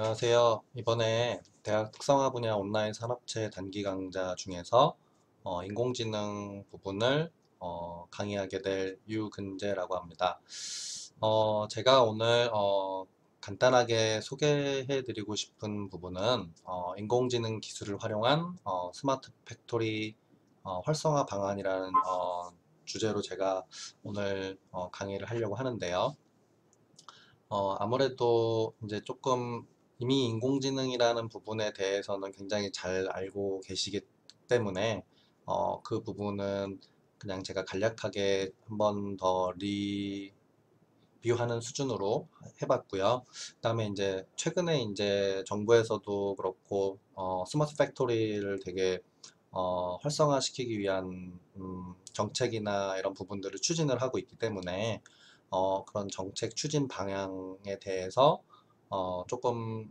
안녕하세요. 이번에 대학 특성화 분야 온라인 산업체 단기 강좌 중에서 인공지능 부분을 강의하게 될 유근재라고 합니다. 제가 오늘 간단하게 소개해 드리고 싶은 부분은 인공지능 기술을 활용한 스마트 팩토리 활성화 방안이라는 주제로 제가 오늘 강의를 하려고 하는데요. 아무래도 이제 조금 이미 인공지능이라는 부분에 대해서는 굉장히 잘 알고 계시기 때문에 그 부분은 그냥 제가 간략하게 한번 더 리뷰하는 수준으로 해봤고요. 그다음에 이제 최근에 이제 정부에서도 그렇고 스마트 팩토리를 되게 활성화시키기 위한 정책이나 이런 부분들을 추진을 하고 있기 때문에 그런 정책 추진 방향에 대해서 조금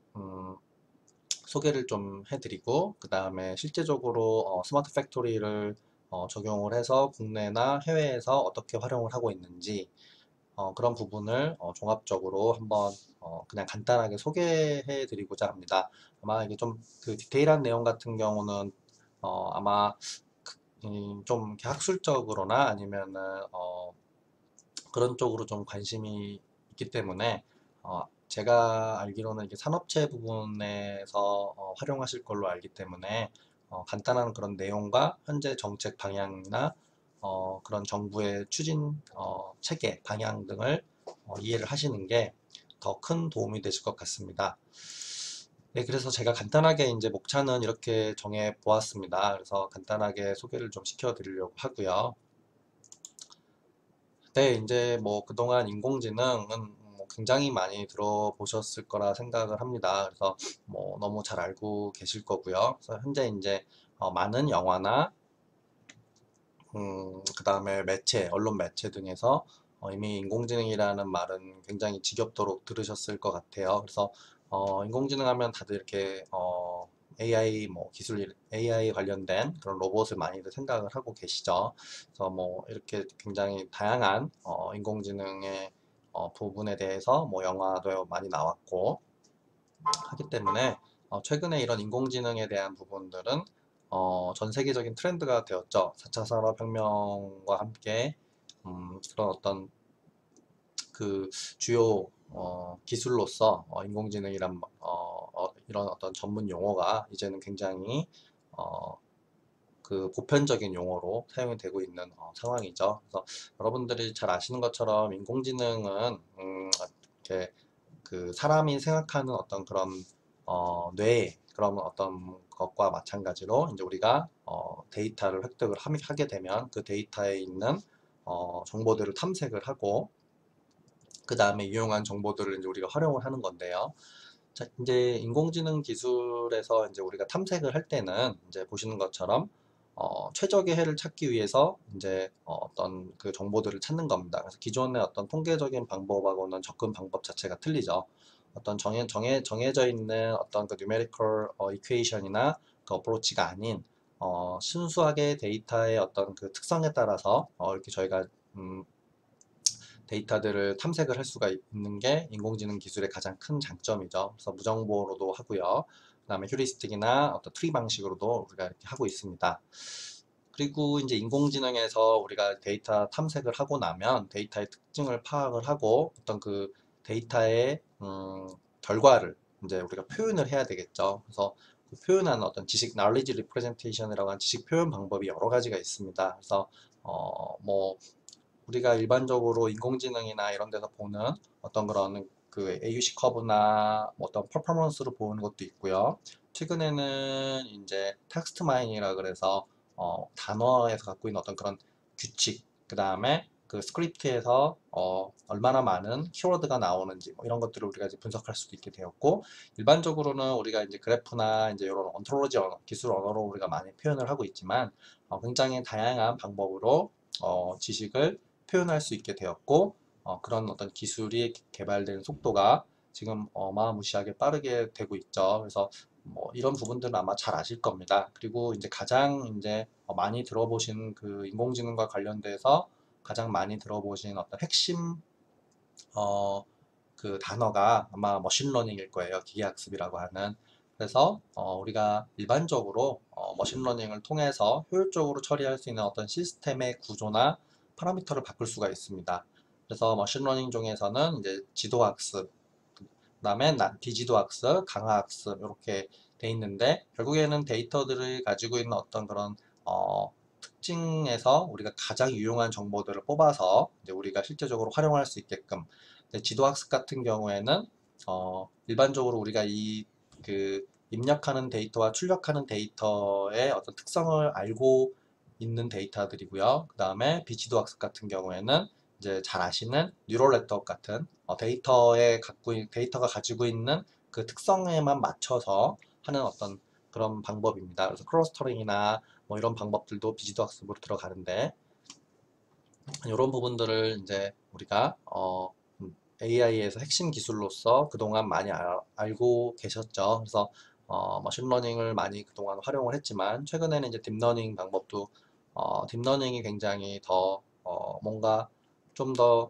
소개를 좀 해드리고 그 다음에 실제적으로 스마트 팩토리를 적용을 해서 국내나 해외에서 어떻게 활용을 하고 있는지 그런 부분을 종합적으로 한번 그냥 간단하게 소개해 드리고자 합니다. 아마 이게 좀 그 디테일한 내용 같은 경우는 아마 좀 이렇게 학술적으로나 아니면은 그런 쪽으로 좀 관심이 있기 때문에 제가 알기로는 이게 산업체 부분에서 활용하실 걸로 알기 때문에 간단한 그런 내용과 현재 정책 방향이나 그런 정부의 추진 체계 방향 등을 이해를 하시는 게 더 큰 도움이 되실 것 같습니다. 네, 그래서 제가 간단하게 이제 목차는 이렇게 정해 보았습니다. 그래서 간단하게 소개를 좀 시켜 드리려고 하고요. 네, 이제 뭐 그동안 인공지능은 뭐 굉장히 많이 들어보셨을 거라 생각을 합니다. 그래서 뭐 너무 잘 알고 계실 거고요. 그래서 현재 이제 많은 영화나 그 다음에 매체, 언론 매체 등에서 이미 인공지능이라는 말은 굉장히 지겹도록 들으셨을 것 같아요. 그래서 인공지능 하면 다들 이렇게 AI 뭐 기술 AI 관련된 그런 로봇을 많이들 생각을 하고 계시죠. 그래서 뭐 이렇게 굉장히 다양한 인공지능의 부분에 대해서 뭐 영화도 많이 나왔고 하기 때문에 최근에 이런 인공지능에 대한 부분들은 전 세계적인 트렌드가 되었죠. 4차 산업혁명과 함께 그런 어떤 그 주요 기술로서 인공지능이란 이런 어떤 전문 용어가 이제는 굉장히 어, 그 보편적인 용어로 사용이 되고 있는 상황이죠. 그래서 여러분들이 잘 아시는 것처럼 인공지능은 이렇게 그 사람이 생각하는 어떤 그런 뇌 그런 어떤 것과 마찬가지로 이제 우리가 데이터를 획득을 하게 되면 그 데이터에 있는 정보들을 탐색을 하고 그 다음에 이용한 정보들을 이제 우리가 활용을 하는 건데요. 자, 이제 인공지능 기술에서 이제 우리가 탐색을 할 때는 이제 보시는 것처럼 최적의 해를 찾기 위해서 이제 어떤 그 정보들을 찾는 겁니다. 그래서 기존의 어떤 통계적인 방법하고는 접근 방법 자체가 틀리죠. 어떤 정해져 있는 어떤 그 numerical equation이나 그 어프로치가 아닌 순수하게 데이터의 어떤 그 특성에 따라서 이렇게 저희가 음, 데이터들을 탐색을 할 수가 있는 게 인공지능 기술의 가장 큰 장점이죠. 그래서 무정보로도 하고요. 그다음에 휴리스틱이나 어떤 트리 방식으로도 우리가 이렇게 하고 있습니다. 그리고 이제 인공지능에서 우리가 데이터 탐색을 하고 나면 데이터의 특징을 파악을 하고 어떤 그 데이터의 결과를 이제 우리가 표현을 해야 되겠죠. 그래서 그 표현하는 어떤 지식 knowledge representation이라고 하는 지식 표현 방법이 여러 가지가 있습니다. 그래서 뭐 우리가 일반적으로 인공지능이나 이런 데서 보는 어떤 그런 그 AUC 커브나 뭐 어떤 퍼포먼스를 보는 것도 있고요. 최근에는 이제 텍스트 마이닝이라 그래서 단어에서 갖고 있는 어떤 그런 규칙, 그 다음에 그 스크립트에서 얼마나 많은 키워드가 나오는지 뭐 이런 것들을 우리가 이제 분석할 수도 있게 되었고 일반적으로는 우리가 이제 그래프나 이제 이런 언톨로지 언어, 기술 언어로 우리가 많이 표현을 하고 있지만 굉장히 다양한 방법으로 지식을 표현할 수 있게 되었고 그런 어떤 기술이 개발되는 속도가 지금 어마무시하게 빠르게 되고 있죠. 그래서 뭐 이런 부분들은 아마 잘 아실 겁니다. 그리고 이제 가장 이제 많이 들어보신 그 인공지능과 관련돼서 가장 많이 들어보신 어떤 핵심 어, 그 단어가 아마 머신러닝일 거예요. 기계학습이라고 하는. 그래서 우리가 일반적으로 머신러닝을 통해서 효율적으로 처리할 수 있는 어떤 시스템의 구조나 파라미터를 바꿀 수가 있습니다. 그래서 머신러닝 중에서는 이제 지도학습, 그다음에 비지도학습, 강화학습 이렇게 돼 있는데 결국에는 데이터들을 가지고 있는 어떤 그런 특징에서 우리가 가장 유용한 정보들을 뽑아서 이제 우리가 실제적으로 활용할 수 있게끔 지도학습 같은 경우에는 일반적으로 우리가 그 입력하는 데이터와 출력하는 데이터의 어떤 특성을 알고 있는 데이터들이고요. 그 다음에 비지도학습 같은 경우에는 이제 잘 아시는 뉴럴 네트워크 같은 데이터가 가지고 있는 그 특성에만 맞춰서 하는 어떤 그런 방법입니다. 그래서 클러스터링이나 뭐 이런 방법들도 비지도 학습으로 들어가는데 이런 부분들을 이제 우리가 AI에서 핵심 기술로서 그동안 많이 알고 계셨죠. 그래서 머신러닝을 많이 그동안 활용을 했지만 최근에는 이제 딥러닝 방법도 딥러닝이 굉장히 더 뭔가 좀 더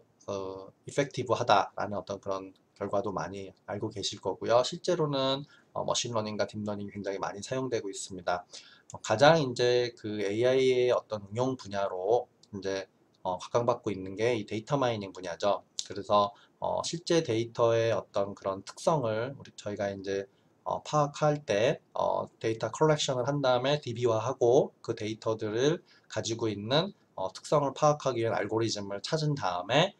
이펙티브하다라는 어떤 그런 결과도 많이 알고 계실 거고요. 실제로는 머신러닝과 딥러닝이 굉장히 많이 사용되고 있습니다. 가장 이제 그 AI의 어떤 응용 분야로 이제 각광받고 있는 게 이 데이터 마이닝 분야죠. 그래서 실제 데이터의 어떤 그런 특성을 저희가 이제 파악할 때 데이터 컬렉션을 한 다음에 DB화하고 그 데이터들을 가지고 있는 특성을 파악하기 위한 알고리즘을 찾은 다음에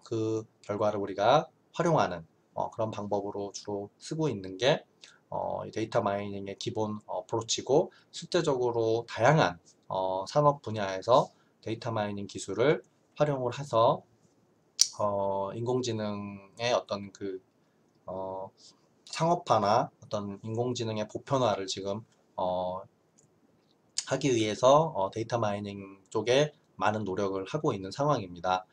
그 결과를 우리가 활용하는 그런 방법으로 주로 쓰고 있는 게 이 데이터 마이닝의 기본 어프로치고 실제적으로 다양한 산업 분야에서 데이터 마이닝 기술을 활용을 해서 인공지능의 어떤 그 상업화나 어떤 인공지능의 보편화를 지금 하기 위해서 데이터 마이닝 쪽에 많은 노력을 하고 있는 상황입니다.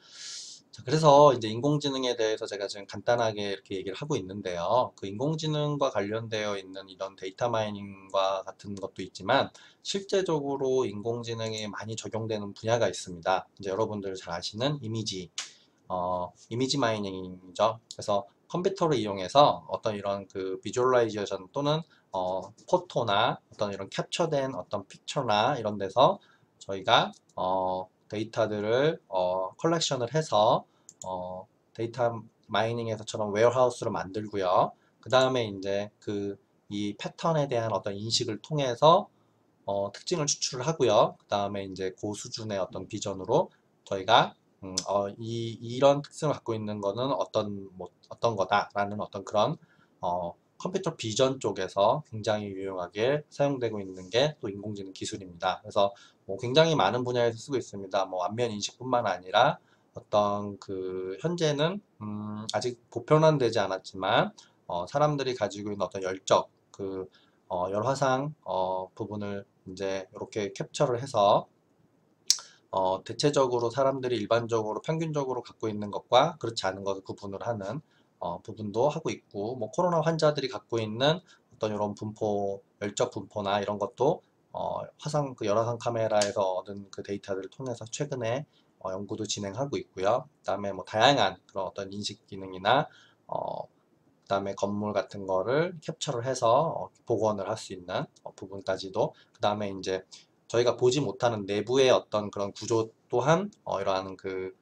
자, 그래서 이제 인공지능에 대해서 제가 지금 간단하게 이렇게 얘기를 하고 있는데요. 그 인공지능과 관련되어 있는 이런 데이터 마이닝과 같은 것도 있지만 실제적으로 인공지능이 많이 적용되는 분야가 있습니다. 이제 여러분들 잘 아시는 이미지 마이닝이죠. 그래서 컴퓨터를 이용해서 어떤 이런 그 비주얼라이제이션 또는 포토나 어떤 이런 캡처된 어떤 픽처나 이런 데서 저희가 데이터들을 컬렉션을 해서 데이터 마이닝에서처럼 웨어하우스를 만들고요. 그 다음에 이제 이 패턴에 대한 어떤 인식을 통해서 특징을 추출을 하고요. 그 다음에 이제 고수준의 어떤 비전으로 저희가 이런 특성을 갖고 있는 거는 어떤 거다라는 어떤 그런 컴퓨터 비전 쪽에서 굉장히 유용하게 사용되고 있는 게 또 인공지능 기술입니다. 그래서 뭐 굉장히 많은 분야에서 쓰고 있습니다. 뭐 안면 인식뿐만 아니라 어떤 그 현재는 아직 보편화되지 않았지만 사람들이 가지고 있는 어떤 열적 열화상 부분을 이제 이렇게 캡처를 해서 대체적으로 사람들이 일반적으로 평균적으로 갖고 있는 것과 그렇지 않은 것을 구분을 하는 부분도 하고 있고, 뭐 코로나 환자들이 갖고 있는 어떤 이런 분포, 열적 분포나 이런 것도 열화상 카메라에서 얻은 그 데이터들을 통해서 최근에 연구도 진행하고 있고요. 그다음에 뭐 다양한 그런 어떤 인식 기능이나 그다음에 건물 같은 거를 캡처를 해서 복원을 할 수 있는 부분까지도 그다음에 이제 저희가 보지 못하는 내부의 어떤 그런 구조 또한 이러한 그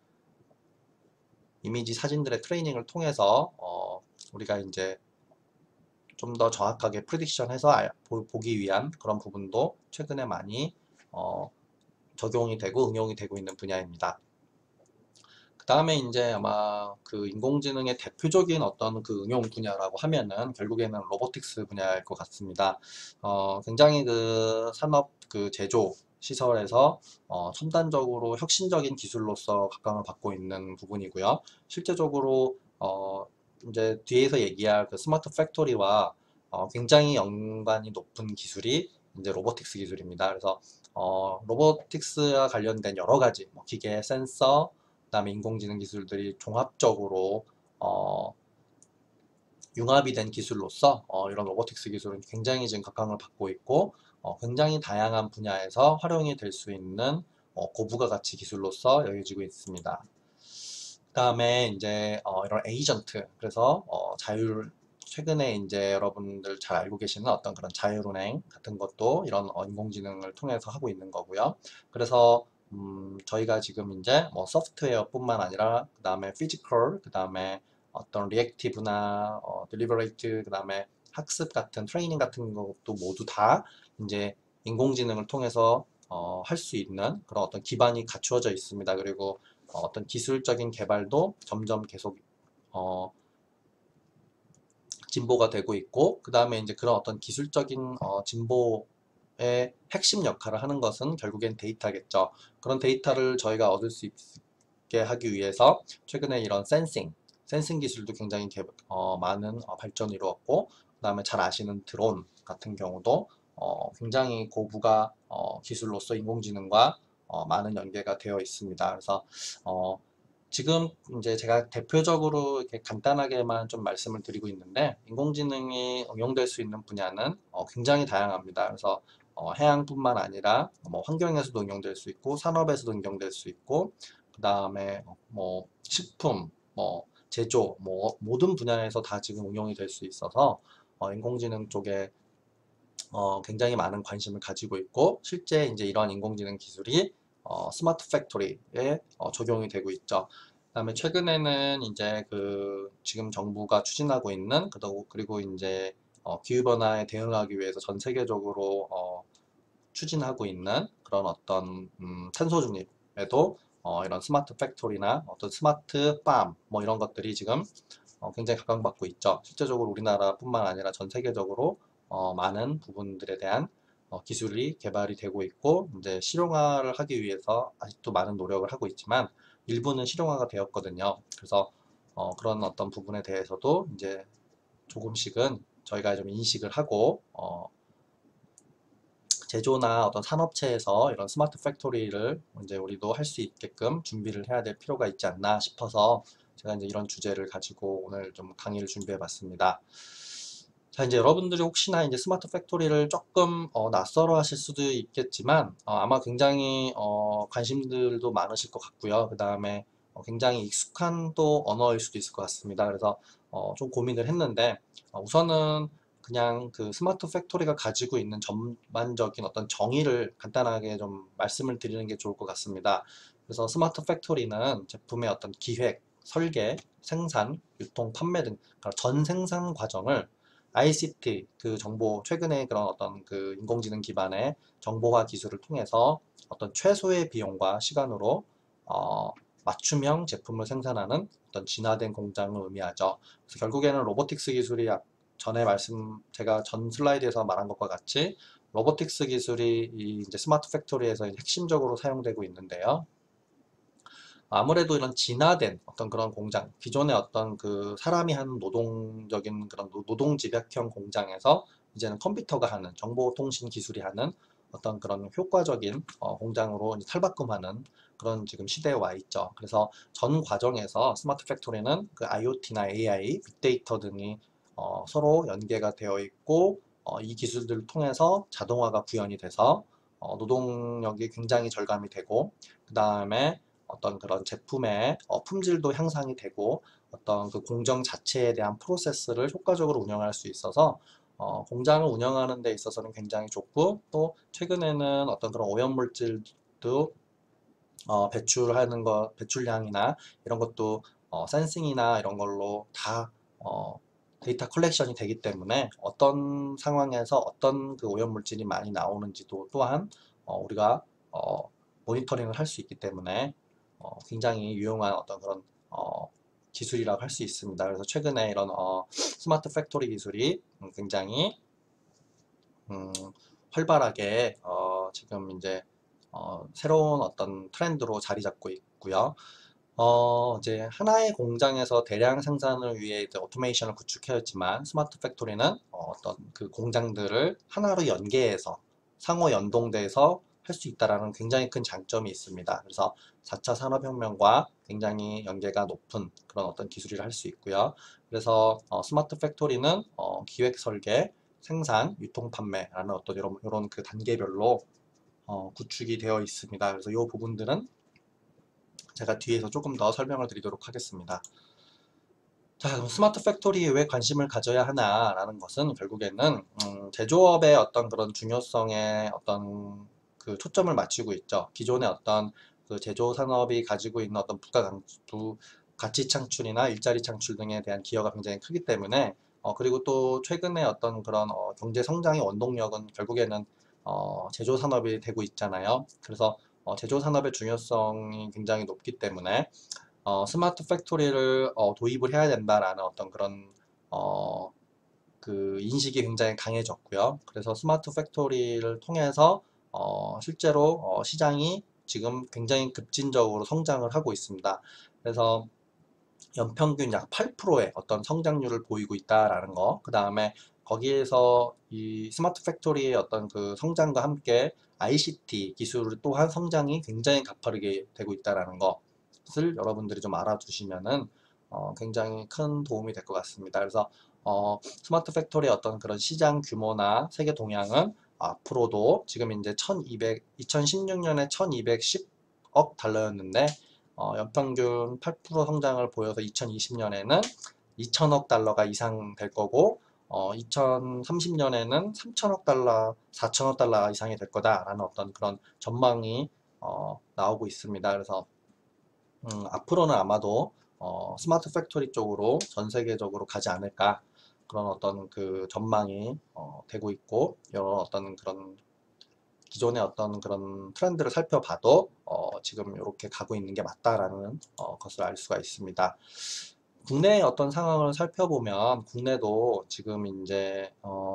이미지 사진들의 트레이닝을 통해서 우리가 이제 좀 더 정확하게 프리딕션해서 보기 위한 그런 부분도 최근에 많이 적용이 되고 응용이 되고 있는 분야입니다. 그 다음에 이제 아마 그 인공지능의 대표적인 어떤 그 응용 분야라고 하면은 결국에는 로보틱스 분야일 것 같습니다. 굉장히 그 산업 그 제조 시설에서 첨단적으로 혁신적인 기술로서 각광을 받고 있는 부분이고요. 실제적으로 이제 뒤에서 얘기할 그 스마트 팩토리와 굉장히 연관이 높은 기술이 이제 로보틱스 기술입니다. 그래서 로보틱스와 관련된 여러 가지 뭐 기계, 센서, 그다음에 인공지능 기술들이 종합적으로 융합이 된 기술로서 이런 로보틱스 기술은 굉장히 지금 각광을 받고 있고 굉장히 다양한 분야에서 활용이 될 수 있는 고부가 가치 기술로서 여겨지고 있습니다. 그다음에 이제 이런 에이전트, 그래서 최근에 이제 여러분들 잘 알고 계시는 어떤 그런 자율운행 같은 것도 이런 인공지능을 통해서 하고 있는 거고요. 그래서 저희가 지금 이제 뭐 소프트웨어뿐만 아니라 그다음에 피지컬, 그다음에 어떤 리액티브나 딜리버레이트, 그다음에 학습 같은 트레이닝 같은 것도 모두 다 이제 인공지능을 통해서 할 수 있는 그런 어떤 기반이 갖추어져 있습니다. 그리고 어떤 기술적인 개발도 점점 계속 어, 진보가 되고 있고, 그 다음에 이제 그런 어떤 기술적인 진보의 핵심 역할을 하는 것은 결국엔 데이터겠죠. 그런 데이터를 저희가 얻을 수 있게 하기 위해서 최근에 이런 센싱 기술도 굉장히 많은 발전을 이루었고, 그 다음에 잘 아시는 드론 같은 경우도 굉장히 고부가 기술로서 인공지능과 많은 연계가 되어 있습니다. 그래서 어, 지금 이제 제가 대표적으로 이렇게 간단하게만 좀 말씀을 드리고 있는데, 인공지능이 응용될 수 있는 분야는 굉장히 다양합니다. 그래서 해양뿐만 아니라 뭐 환경에서도 응용될 수 있고, 산업에서도 응용될 수 있고, 그 다음에 뭐 식품, 뭐 제조, 뭐 모든 분야에서 다 지금 응용이 될 수 있어서 인공지능 쪽에 굉장히 많은 관심을 가지고 있고, 실제 이제 이러한 인공지능 기술이 스마트 팩토리에 적용이 되고 있죠. 그다음에 최근에는 이제 지금 정부가 추진하고 있는, 그리고 이제 기후변화에 대응하기 위해서 전 세계적으로 추진하고 있는 그런 어떤 탄소 중립에도 이런 스마트 팩토리나 어떤 스마트 팜 뭐 이런 것들이 지금 굉장히 각광받고 있죠. 실제적으로 우리나라뿐만 아니라 전 세계적으로 많은 부분들에 대한 기술이 개발이 되고 있고, 이제 실용화를 하기 위해서 아직도 많은 노력을 하고 있지만 일부는 실용화가 되었거든요. 그래서 그런 어떤 부분에 대해서도 이제 조금씩은 저희가 좀 인식을 하고 제조나 어떤 산업체에서 이런 스마트 팩토리를 이제 우리도 할 수 있게끔 준비를 해야 될 필요가 있지 않나 싶어서 제가 이제 이런 주제를 가지고 오늘 좀 강의를 준비해 봤습니다. 자, 이제 여러분들이 혹시나 이제 스마트 팩토리를 조금 낯설어 하실 수도 있겠지만 아마 굉장히 관심들도 많으실 것 같고요. 그 다음에 굉장히 익숙한 또 언어일 수도 있을 것 같습니다. 그래서 좀 고민을 했는데 우선은 그냥 그 스마트 팩토리가 가지고 있는 전반적인 어떤 정의를 간단하게 좀 말씀을 드리는 게 좋을 것 같습니다. 그래서 스마트 팩토리는 제품의 어떤 기획, 설계, 생산, 유통, 판매 등 전 생산 과정을 ICT, 최근에 그런 어떤 그 인공지능 기반의 정보화 기술을 통해서 어떤 최소의 비용과 시간으로 어, 맞춤형 제품을 생산하는 어떤 진화된 공장을 의미하죠. 그래서 결국에는 로보틱스 기술이 제가 전 슬라이드에서 말한 것과 같이 로보틱스 기술이 이 이제 스마트 팩토리에서 핵심적으로 사용되고 있는데요. 아무래도 이런 진화된 어떤 그런 공장, 기존의 어떤 그 사람이 하는 노동적인 그런 노동 집약형 공장에서 이제는 컴퓨터가 하는, 정보통신 기술이 하는 어떤 그런 효과적인 공장으로 이제 탈바꿈하는 그런 지금 시대에 와 있죠. 그래서 전 과정에서 스마트 팩토리는 그 IoT나 AI, 빅데이터 등이 서로 연계가 되어 있고, 이 기술들을 통해서 자동화가 구현이 돼서 노동력이 굉장히 절감이 되고, 그 다음에 어떤 그런 제품의 품질도 향상이 되고, 어떤 그 공정 자체에 대한 프로세스를 효과적으로 운영할 수 있어서 공장을 운영하는 데 있어서는 굉장히 좋고, 또 최근에는 어떤 그런 오염물질도 배출량이나 이런 것도 센싱이나 이런 걸로 다 데이터 컬렉션이 되기 때문에 어떤 상황에서 어떤 그 오염물질이 많이 나오는지도 또한 우리가 모니터링을 할 수 있기 때문에 굉장히 유용한 어떤 그런 기술이라고 할 수 있습니다. 그래서 최근에 이런 스마트 팩토리 기술이 굉장히 음, 활발하게 지금 이제 새로운 어떤 트렌드로 자리 잡고 있고요. 이제 하나의 공장에서 대량 생산을 위해 이제 오토메이션을 구축했지만, 스마트 팩토리는 어떤 그 공장들을 하나로 연계해서 상호 연동돼서 할 수 있다라는 굉장히 큰 장점이 있습니다. 그래서 4차 산업혁명과 굉장히 연계가 높은 그런 어떤 기술을 할 수 있고요. 그래서 스마트 팩토리는 기획 설계, 생산, 유통 판매라는 어떤 이런 그 단계별로 구축이 되어 있습니다. 그래서 이 부분들은 제가 뒤에서 조금 더 설명을 드리도록 하겠습니다. 자, 그럼 스마트 팩토리에 왜 관심을 가져야 하나라는 것은 결국에는 제조업의 어떤 그런 중요성에 어떤 그 초점을 맞추고 있죠. 기존의 어떤 그 제조 산업이 가지고 있는 어떤 가치 창출이나 일자리 창출 등에 대한 기여가 굉장히 크기 때문에 그리고 또 최근에 어떤 그런 경제 성장의 원동력은 결국에는 제조 산업이 되고 있잖아요. 그래서 제조 산업의 중요성이 굉장히 높기 때문에 스마트 팩토리를 도입을 해야 된다라는 어떤 그런 어, 그 인식이 굉장히 강해졌고요. 그래서 스마트 팩토리를 통해서 실제로 시장이 지금 굉장히 급진적으로 성장을 하고 있습니다. 그래서 연평균 약 8%의 어떤 성장률을 보이고 있다라는 거. 그 다음에 거기에서 이 스마트 팩토리의 어떤 그 성장과 함께 ICT 기술 또한 성장이 굉장히 가파르게 되고 있다라는 것을 여러분들이 좀 알아두시면은 굉장히 큰 도움이 될 것 같습니다. 그래서 스마트 팩토리의 어떤 그런 시장 규모나 세계 동향은 앞으로도 지금 이제 2016년에 1210억 달러였는데 연평균 8% 성장을 보여서 2020년에는 2천억 달러가 이상 될 거고 2030년에는 3천억 달러, 4천억 달러 이상이 될 거다라는 어떤 그런 전망이 나오고 있습니다. 그래서 앞으로는 아마도 스마트 팩토리 쪽으로 전 세계적으로 가지 않을까 그런 어떤 그 전망이 되고 있고 이런 어떤 그런 기존의 어떤 그런 트렌드를 살펴봐도 지금 이렇게 가고 있는 게 맞다라는 것을 알 수가 있습니다. 국내의 어떤 상황을 살펴보면 국내도 지금 이제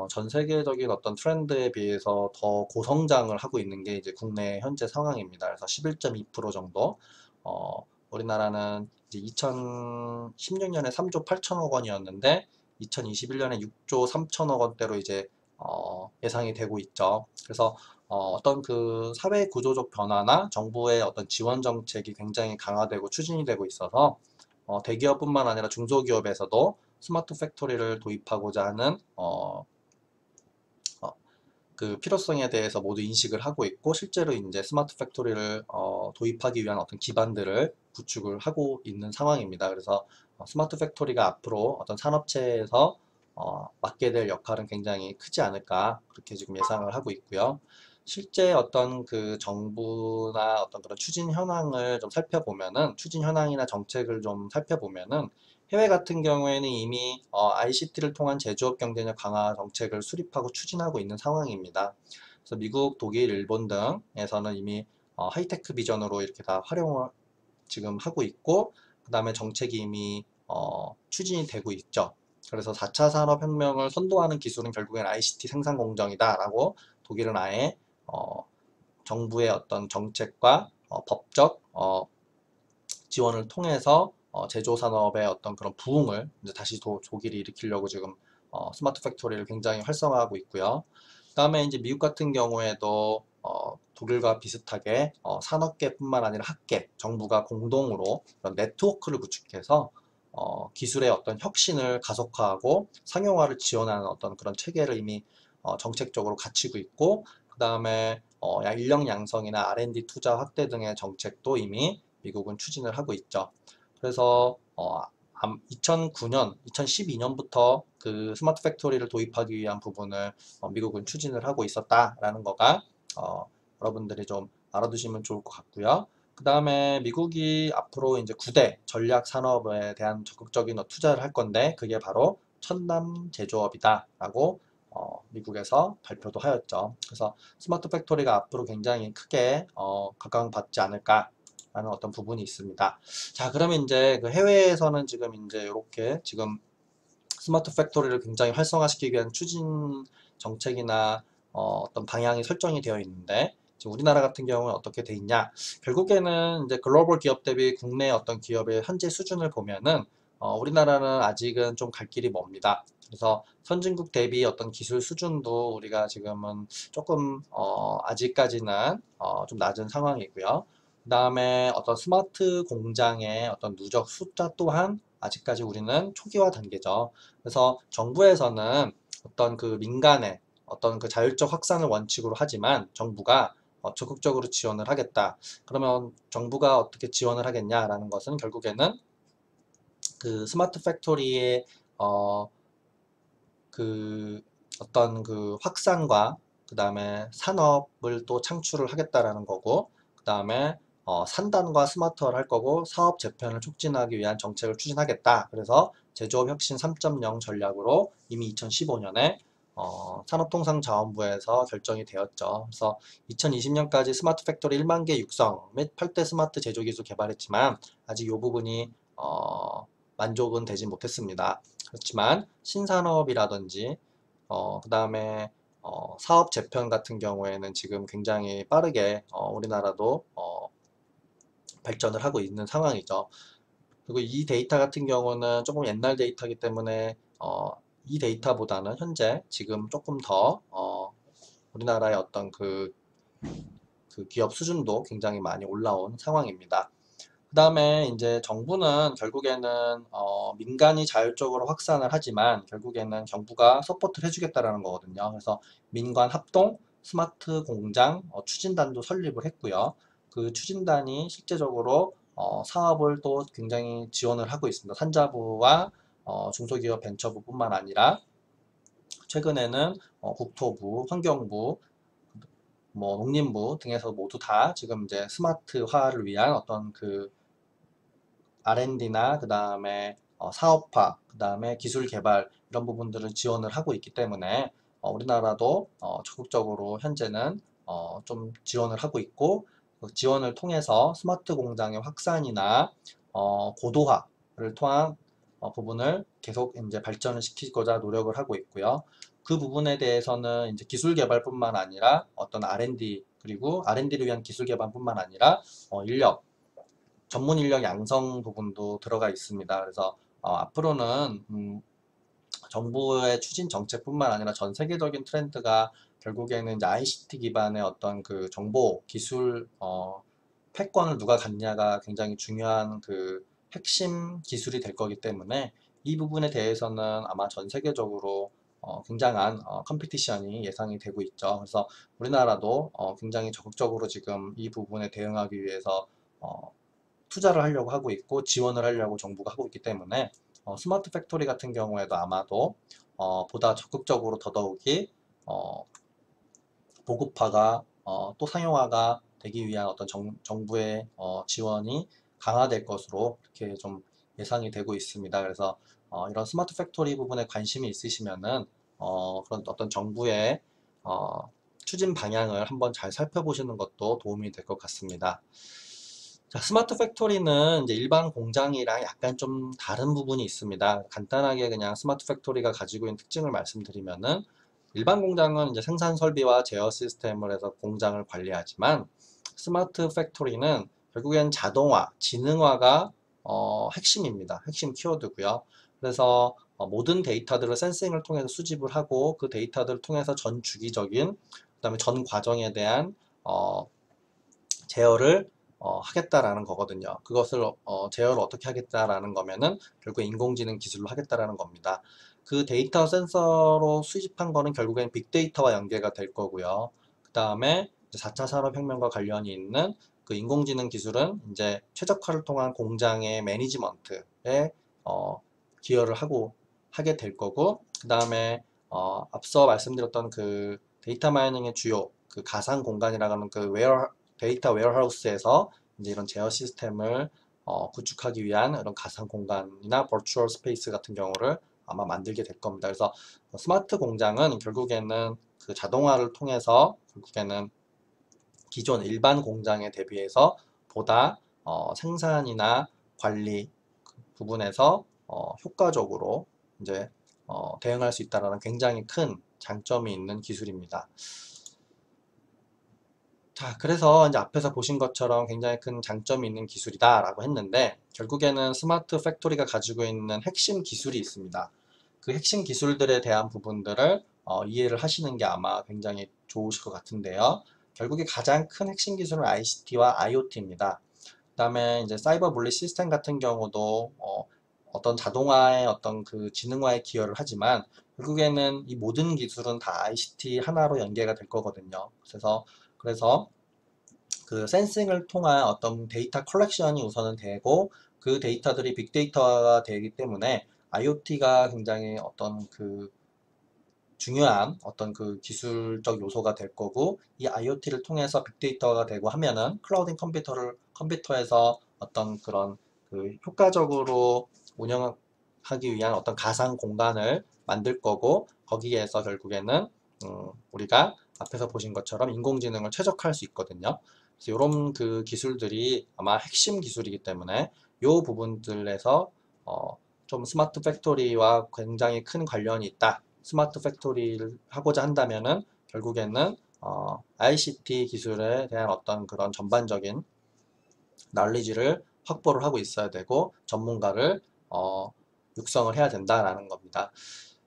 전 세계적인 어떤 트렌드에 비해서 더 고성장을 하고 있는 게 이제 국내 현재 상황입니다. 그래서 11.2% 정도 우리나라는 이제 2016년에 3조 8천억 원이었는데 2021년에 6조 3천억 원대로 이제 예상이 되고 있죠. 그래서 어떤 그 사회 구조적 변화나 정부의 어떤 지원 정책이 굉장히 강화되고 추진이 되고 있어서 대기업뿐만 아니라 중소기업에서도 스마트 팩토리를 도입하고자 하는 그 필요성에 대해서 모두 인식을 하고 있고 실제로 이제 스마트 팩토리를 도입하기 위한 어떤 기반들을 구축을 하고 있는 상황입니다. 그래서 스마트 팩토리가 앞으로 어떤 산업체에서 맡게 될 역할은 굉장히 크지 않을까 그렇게 지금 예상을 하고 있고요. 실제 어떤 그 정부나 어떤 그런 추진 현황을 좀 살펴보면은 추진 현황이나 정책을 좀 살펴보면은 해외 같은 경우에는 이미 ICT를 통한 제조업 경쟁력 강화 정책을 수립하고 추진하고 있는 상황입니다. 그래서 미국, 독일, 일본 등에서는 이미 하이테크 비전으로 이렇게 다 활용을 지금 하고 있고 그 다음에 정책이 이미 추진이 되고 있죠. 그래서 4차 산업혁명을 선도하는 기술은 결국엔 ICT 생산 공정이다라고 독일은 아예 정부의 어떤 정책과 법적 지원을 통해서 제조 산업의 어떤 그런 부흥을 이제 다시 독일이 일으키려고 지금 스마트 팩토리를 굉장히 활성화하고 있고요. 그다음에 이제 미국 같은 경우에도 독일과 비슷하게 산업계뿐만 아니라 학계, 정부가 공동으로 그런 네트워크를 구축해서 기술의 어떤 혁신을 가속화하고 상용화를 지원하는 어떤 그런 체계를 이미 정책적으로 갖추고 있고 그다음에 인력 양성이나 R&D 투자 확대 등의 정책도 이미 미국은 추진을 하고 있죠. 그래서 2009년, 2012년부터 그 스마트 팩토리를 도입하기 위한 부분을 미국은 추진을 하고 있었다라는 거가 여러분들이 좀 알아두시면 좋을 것 같고요. 그 다음에 미국이 앞으로 이제 9대 전략 산업에 대한 적극적인 투자를 할 건데 그게 바로 첨단 제조업이다라고 미국에서 발표도 하였죠. 그래서 스마트 팩토리가 앞으로 굉장히 크게 각광받지 않을까 라는 어떤 부분이 있습니다. 자, 그러면 이제 그 해외에서는 지금 이제 이렇게 지금 스마트 팩토리를 굉장히 활성화시키기 위한 추진 정책이나 어떤 방향이 설정이 되어 있는데 지금 우리나라 같은 경우는 어떻게 돼 있냐? 결국에는 이제 글로벌 기업 대비 국내 어떤 기업의 현재 수준을 보면은 우리나라는 아직은 좀 갈 길이 멉니다. 그래서 선진국 대비 어떤 기술 수준도 우리가 지금은 조금 아직까지는 좀 낮은 상황이고요. 그 다음에 어떤 스마트 공장의 어떤 누적 숫자 또한 아직까지 우리는 초기화 단계죠. 그래서 정부에서는 어떤 그 민간의 어떤 그 자율적 확산을 원칙으로 하지만 정부가 적극적으로 지원을 하겠다. 그러면 정부가 어떻게 지원을 하겠냐라는 것은 결국에는 그 스마트 팩토리의 어, 그 어떤 그 확산과 그 다음에 산업을 또 창출을 하겠다라는 거고, 그 다음에 산단과 스마트화를 할 거고, 사업 재편을 촉진하기 위한 정책을 추진하겠다. 그래서 제조업 혁신 3.0 전략으로 이미 2015년에 산업통상자원부에서 결정이 되었죠. 그래서 2020년까지 스마트 팩토리 1만 개 육성 및 8대 스마트 제조기술 개발했지만 아직 이 부분이 만족은 되지 못했습니다. 그렇지만 신산업이라든지 그 다음에 사업 재편 같은 경우에는 지금 굉장히 빠르게 우리나라도 발전을 하고 있는 상황이죠. 그리고 이 데이터 같은 경우는 조금 옛날 데이터이기 때문에 이 데이터보다는 현재 지금 조금 더 우리나라의 어떤 그 기업 수준도 굉장히 많이 올라온 상황입니다. 그 다음에 이제 정부는 결국에는 민간이 자율적으로 확산을 하지만 결국에는 정부가 서포트를 해주겠다라는 거거든요. 그래서 민관 합동 스마트 공장 추진단도 설립을 했고요. 그 추진단이 실제적으로 사업을 또 굉장히 지원을 하고 있습니다. 산자부와 중소기업 벤처부뿐만 아니라 최근에는 국토부, 환경부, 뭐 농림부 등에서 모두 다 지금 이제 스마트화를 위한 어떤 그 R&D나 그 다음에 사업화, 그 다음에 기술 개발 이런 부분들을 지원을 하고 있기 때문에 우리나라도 적극적으로 현재는 좀 지원을 하고 있고 그 지원을 통해서 스마트 공장의 확산이나 고도화를 통한 부분을 계속 이제 발전을 시키고자 노력을 하고 있고요. 그 부분에 대해서는 이제 기술 개발뿐만 아니라 어떤 R&D 그리고 R&D를 위한 기술 개발뿐만 아니라 인력 전문 인력 양성 부분도 들어가 있습니다. 그래서 앞으로는 정부의 추진 정책뿐만 아니라 전 세계적인 트렌드가 결국에는 이제 ICT 기반의 어떤 그 정보 기술 패권을 누가 갖냐가 굉장히 중요한 그 핵심 기술이 될 거기 때문에 이 부분에 대해서는 아마 전 세계적으로 굉장한 컴피티션이 예상이 되고 있죠. 그래서 우리나라도 굉장히 적극적으로 지금 이 부분에 대응하기 위해서 투자를 하려고 하고 있고 지원을 하려고 정부가 하고 있기 때문에 스마트 팩토리 같은 경우에도 아마도 보다 적극적으로 더더욱이 보급화가 또 상용화가 되기 위한 어떤 정부의 지원이 강화될 것으로 이렇게 좀 예상이 되고 있습니다. 그래서 이런 스마트 팩토리 부분에 관심이 있으시면은 그런 어떤 정부의 추진 방향을 한번 잘 살펴보시는 것도 도움이 될 것 같습니다. 자, 스마트 팩토리는 이제 일반 공장이랑 약간 좀 다른 부분이 있습니다. 간단하게 그냥 스마트 팩토리가 가지고 있는 특징을 말씀드리면은 일반 공장은 이제 생산 설비와 제어 시스템을 해서 공장을 관리하지만 스마트 팩토리는 결국엔 자동화, 지능화가 핵심입니다. 핵심 키워드고요. 그래서 모든 데이터들을 센싱을 통해서 수집을 하고 그 데이터들을 통해서 전 주기적인 그다음에 전 과정에 대한 제어를 하겠다라는 거거든요. 그것을 제어를 어떻게 하겠다라는 거면은 결국 인공지능 기술로 하겠다라는 겁니다. 그 데이터 센서로 수집한 거는 결국엔 빅데이터와 연계가 될 거고요. 그 다음에 4차 산업혁명과 관련이 있는 그 인공지능 기술은 이제 최적화를 통한 공장의 매니지먼트에 기여를 하게 될 거고, 그 다음에 앞서 말씀드렸던 그 데이터 마이닝의 주요 그 가상 공간이라고 하는 그 데이터 웨어하우스에서 이제 이런 제어 시스템을 구축하기 위한 이런 가상 공간이나 버추얼 스페이스 같은 경우를 아마 만들게 될 겁니다. 그래서 스마트 공장은 결국에는 그 자동화를 통해서 결국에는 기존 일반 공장에 대비해서 보다 생산이나 관리 부분에서 효과적으로 이제 대응할 수 있다는 굉장히 큰 장점이 있는 기술입니다. 자, 그래서 이제 앞에서 보신 것처럼 굉장히 큰 장점이 있는 기술이다라고 했는데 결국에는 스마트 팩토리가 가지고 있는 핵심 기술이 있습니다. 그 핵심 기술들에 대한 부분들을 이해를 하시는 게 아마 굉장히 좋으실 것 같은데요. 결국에 가장 큰 핵심 기술은 ICT와 IoT입니다. 그다음에 이제 사이버 분리 시스템 같은 경우도 어떤 자동화의 어떤 그 지능화에 기여를 하지만 결국에는 이 모든 기술은 다 ICT 하나로 연계가 될 거거든요. 그래서 그 센싱을 통한 어떤 데이터 컬렉션이 우선은 되고 그 데이터들이 빅데이터가 되기 때문에 IoT가 굉장히 어떤 그 중요한 어떤 그 기술적 요소가 될 거고 이 IoT를 통해서 빅데이터가 되고 하면은 클라우딩 컴퓨터에서 어떤 그런 그 효과적으로 운영하기 위한 어떤 가상 공간을 만들 거고 거기에서 결국에는 우리가 앞에서 보신 것처럼 인공지능을 최적화할 수 있거든요. 그래서 이런 그 기술들이 아마 핵심 기술이기 때문에 이 부분들에서 좀 스마트 팩토리와 굉장히 큰 관련이 있다. 스마트 팩토리를 하고자 한다면은 결국에는 ICT 기술에 대한 어떤 그런 전반적인 널리지를 확보를 하고 있어야 되고 전문가를 육성을 해야 된다라는 겁니다.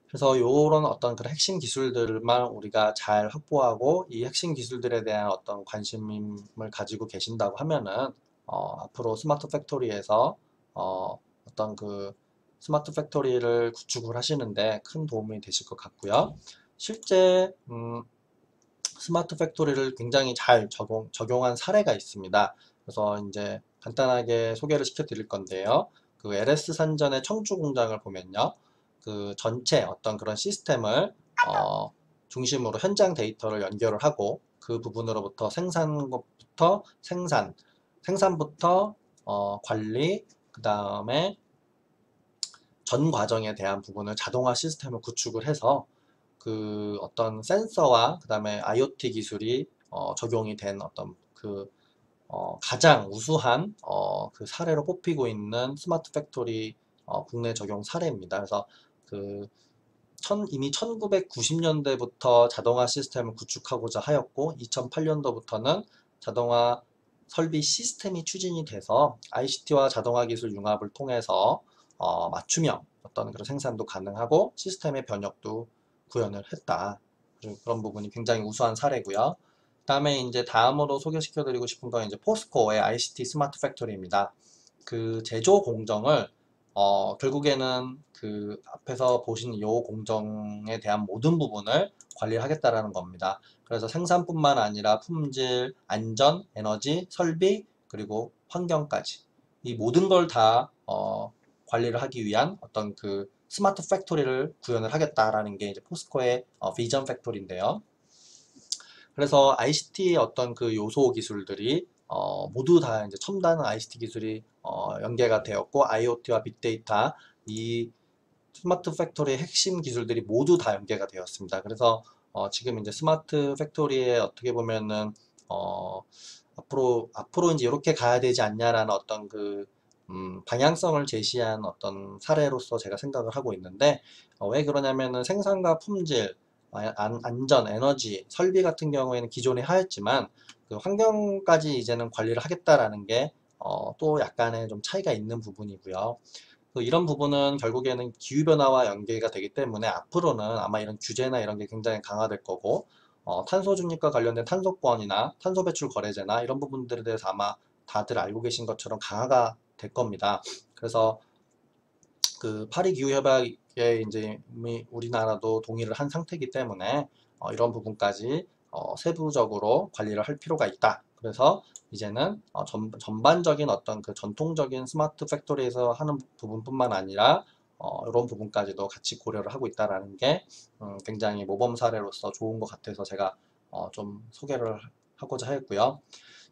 그래서 이런 어떤 그런 핵심 기술들만 우리가 잘 확보하고 이 핵심 기술들에 대한 어떤 관심을 가지고 계신다고 하면은 앞으로 스마트 팩토리에서 어떤 그 스마트 팩토리를 구축을 하시는데 큰 도움이 되실 것 같고요. 실제 스마트 팩토리를 굉장히 잘 적용한 사례가 있습니다. 그래서 이제 간단하게 소개를 시켜 드릴 건데요. 그 LS 산전의 청주 공장을 보면요. 그 전체 어떤 그런 시스템을 중심으로 현장 데이터를 연결을 하고 그 부분으로부터 생산부터 관리, 그 다음에 전 과정에 대한 부분을 자동화 시스템을 구축을 해서 그 어떤 센서와 그 다음에 IoT 기술이 적용이 된 어떤 그 가장 우수한 그 사례로 뽑히고 있는 스마트 팩토리 국내 적용 사례입니다. 그래서 그 이미 1990년대부터 자동화 시스템을 구축하고자 하였고 2008년도부터는 자동화 설비 시스템이 추진이 돼서 ICT와 자동화 기술 융합을 통해서 맞춤형 어떤 그런 생산도 가능하고 시스템의 변혁도 구현을 했다. 그런 부분이 굉장히 우수한 사례고요. 그다음에 이제 다음으로 소개시켜드리고 싶은 건 이제 포스코의 ICT 스마트 팩토리입니다. 그 제조 공정을 결국에는 그 앞에서 보신 이 공정에 대한 모든 부분을 관리를 하겠다라는 겁니다. 그래서 생산뿐만 아니라 품질, 안전, 에너지, 설비, 그리고 환경까지 이 모든 걸 다 관리를 하기 위한 어떤 그 스마트 팩토리를 구현을 하겠다라는 게 이제 포스코의 비전 팩토리인데요. 그래서 ICT의 어떤 그 요소 기술들이 모두 다 이제 첨단 ICT 기술이 연계가 되었고 IoT와 빅데이터 이 스마트 팩토리의 핵심 기술들이 모두 다 연계가 되었습니다. 그래서 지금 이제 스마트 팩토리에 어떻게 보면은 앞으로 이제 이렇게 가야 되지 않냐라는 어떤 그 방향성을 제시한 어떤 사례로서 제가 생각을 하고 있는데 왜 그러냐면은 생산과 품질, 안전, 에너지, 설비 같은 경우에는 기존에 하였지만 그 환경까지 이제는 관리를 하겠다라는 게 또 약간의 좀 차이가 있는 부분이고요. 이런 부분은 결국에는 기후변화와 연계가 되기 때문에 앞으로는 아마 이런 규제나 이런 게 굉장히 강화될 거고 탄소 중립과 관련된 탄소권이나 탄소 배출 거래제나 이런 부분들에 대해서 아마 다들 알고 계신 것처럼 강화가 될 겁니다. 그래서 그 파리 기후 협약에 이제 이미 우리나라도 동의를 한 상태이기 때문에 이런 부분까지 세부적으로 관리를 할 필요가 있다. 그래서 이제는 전반적인 어떤 그 전통적인 스마트 팩토리에서 하는 부분뿐만 아니라 이런 부분까지도 같이 고려를 하고 있다라는 게 굉장히 모범 사례로서 좋은 것 같아서 제가 좀 소개를 하고자 했고요.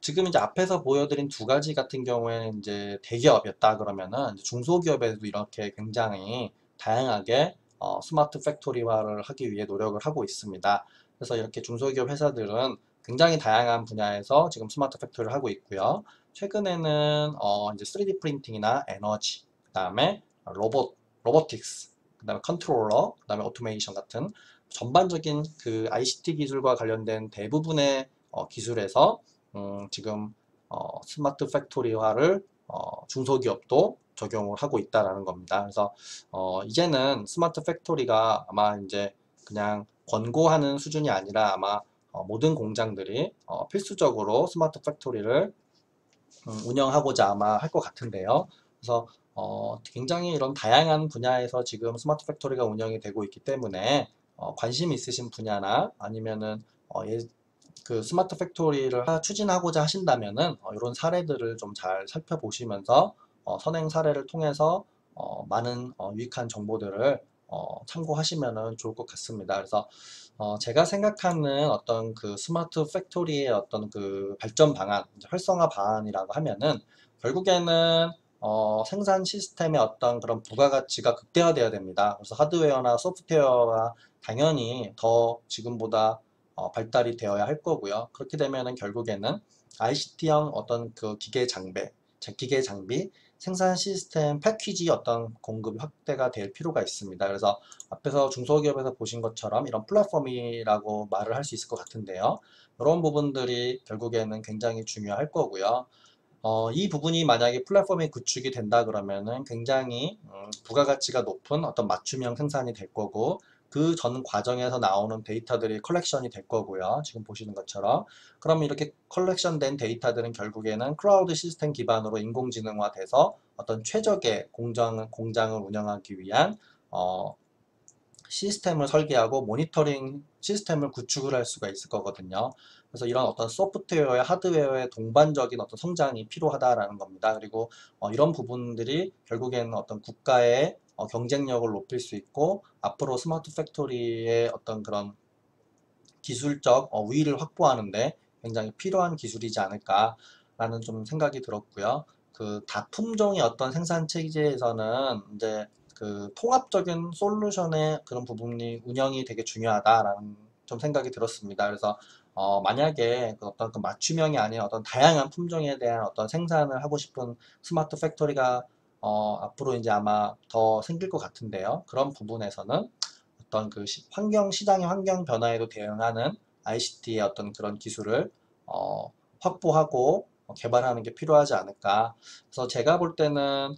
지금 이제 앞에서 보여드린 두 가지 같은 경우에는 이제 대기업이었다 그러면은 이제 중소기업에도 이렇게 굉장히 다양하게 스마트 팩토리화를 하기 위해 노력을 하고 있습니다. 그래서 이렇게 중소기업 회사들은 굉장히 다양한 분야에서 지금 스마트 팩토리를 하고 있고요. 최근에는 이제 3D 프린팅이나 에너지, 그다음에 로보틱스, 그다음에 컨트롤러, 그다음에 오토메이션 같은 전반적인 그 ICT 기술과 관련된 대부분의 기술에서 지금 스마트 팩토리화를 중소기업도 적용을 하고 있다라는 겁니다. 그래서 이제는 스마트 팩토리가 아마 이제 그냥 권고하는 수준이 아니라 아마 모든 공장들이 필수적으로 스마트 팩토리를 운영하고자 아마 할 것 같은데요. 그래서 굉장히 이런 다양한 분야에서 지금 스마트 팩토리가 운영이 되고 있기 때문에 관심 있으신 분야나 아니면은 그 스마트 팩토리를 추진하고자 하신다면은 이런 사례들을 좀 잘 살펴보시면서 선행 사례를 통해서 많은 유익한 정보들을 참고하시면은 좋을 것 같습니다. 그래서 제가 생각하는 어떤 그 스마트 팩토리의 어떤 그 발전 방안, 이제 활성화 방안이라고 하면은 결국에는 생산 시스템의 어떤 그런 부가가치가 극대화되어야 됩니다. 그래서 하드웨어나 소프트웨어가 당연히 더 지금보다 발달이 되어야 할 거고요. 그렇게 되면은 결국에는 ICT형 어떤 그 기계 장비, 생산 시스템 패키지 어떤 공급이 확대가 될 필요가 있습니다. 그래서 앞에서 중소기업에서 보신 것처럼 이런 플랫폼이라고 말을 할 수 있을 것 같은데요. 이런 부분들이 결국에는 굉장히 중요할 거고요. 이 부분이 만약에 플랫폼이 구축이 된다 그러면은 굉장히 부가가치가 높은 어떤 맞춤형 생산이 될 거고 그 전 과정에서 나오는 데이터들이 컬렉션이 될 거고요. 지금 보시는 것처럼. 그럼 이렇게 컬렉션된 데이터들은 결국에는 클라우드 시스템 기반으로 인공지능화 돼서 어떤 최적의 공장을 운영하기 위한 어, 시스템을 설계하고 모니터링 시스템을 구축을 할 수가 있을 거거든요. 그래서 이런 어떤 소프트웨어와 하드웨어의 동반적인 어떤 성장이 필요하다라는 겁니다. 그리고 이런 부분들이 결국에는 어떤 국가의 경쟁력을 높일 수 있고 앞으로 스마트 팩토리의 어떤 그런 기술적 우위를 확보하는데 굉장히 필요한 기술이지 않을까라는 좀 생각이 들었고요. 그 다품종의 어떤 생산 체제에서는 이제 그 통합적인 솔루션의 그런 부분이 운영이 되게 중요하다라는 좀 생각이 들었습니다. 그래서 만약에 그 어떤 그 맞춤형이 아닌 어떤 다양한 품종에 대한 어떤 생산을 하고 싶은 스마트 팩토리가 앞으로 이제 아마 더 생길 것 같은데요. 그런 부분에서는 어떤 그 시장의 환경 변화에도 대응하는 ICT의 어떤 그런 기술을 확보하고 개발하는 게 필요하지 않을까. 그래서 제가 볼 때는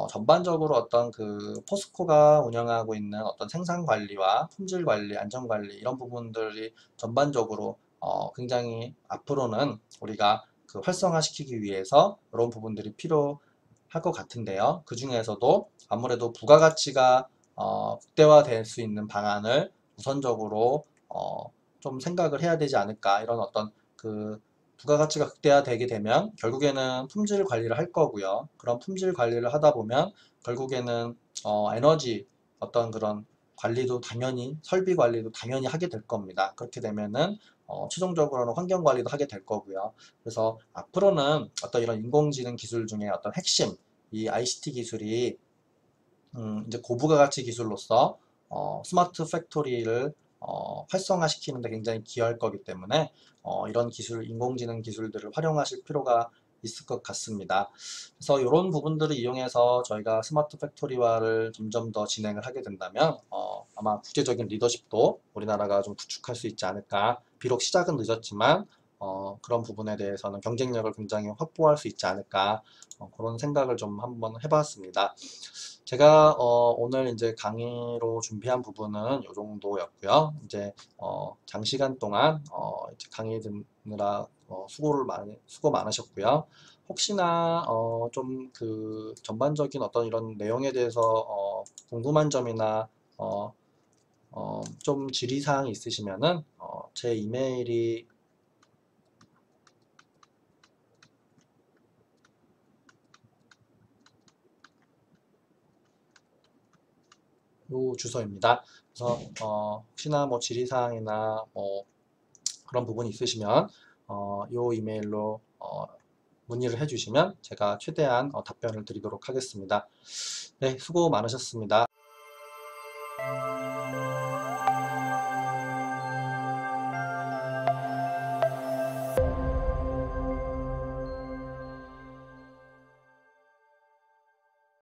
전반적으로 어떤 그 포스코가 운영하고 있는 어떤 생산 관리와 품질 관리, 안전 관리 이런 부분들이 전반적으로 굉장히 앞으로는 우리가 그 활성화시키기 위해서 이런 부분들이 필요할 것 같은데요. 그 중에서도 아무래도 부가가치가 극대화될 수 있는 방안을 우선적으로 좀 생각을 해야 되지 않을까 이런 어떤 그 부가가치가 극대화되게 되면 결국에는 품질 관리를 할 거고요. 그런 품질 관리를 하다 보면 결국에는 에너지 어떤 그런 관리도 당연히 설비 관리도 당연히 하게 될 겁니다. 그렇게 되면은 최종적으로는 환경 관리도 하게 될 거고요. 그래서 앞으로는 어떤 이런 인공지능 기술 중에 어떤 핵심 이 ICT 기술이 이제 고부가가치 기술로서 스마트 팩토리를 활성화시키는 데 굉장히 기여할 거기 때문에 이런 기술, 인공지능 기술들을 활용하실 필요가 있을 것 같습니다. 그래서 이런 부분들을 이용해서 저희가 스마트 팩토리화를 점점 더 진행을 하게 된다면 아마 국제적인 리더십도 우리나라가 좀 구축할 수 있지 않을까. 비록 시작은 늦었지만 그런 부분에 대해서는 경쟁력을 굉장히 확보할 수 있지 않을까. 그런 생각을 좀 한번 해봤습니다. 제가 오늘 이제 강의로 준비한 부분은 이 정도였고요. 이제 장시간 동안 이제 강의 듣느라 수고 많으셨고요. 혹시나 좀 그 전반적인 어떤 이런 내용에 대해서 궁금한 점이나 어, 좀 질의사항이 있으시면은 제 이메일이 요 주소입니다. 그래서 혹시나 뭐 질의사항이나 뭐 그런 부분이 있으시면 요 이메일로 문의를 해주시면 제가 최대한 답변을 드리도록 하겠습니다. 네, 수고 많으셨습니다.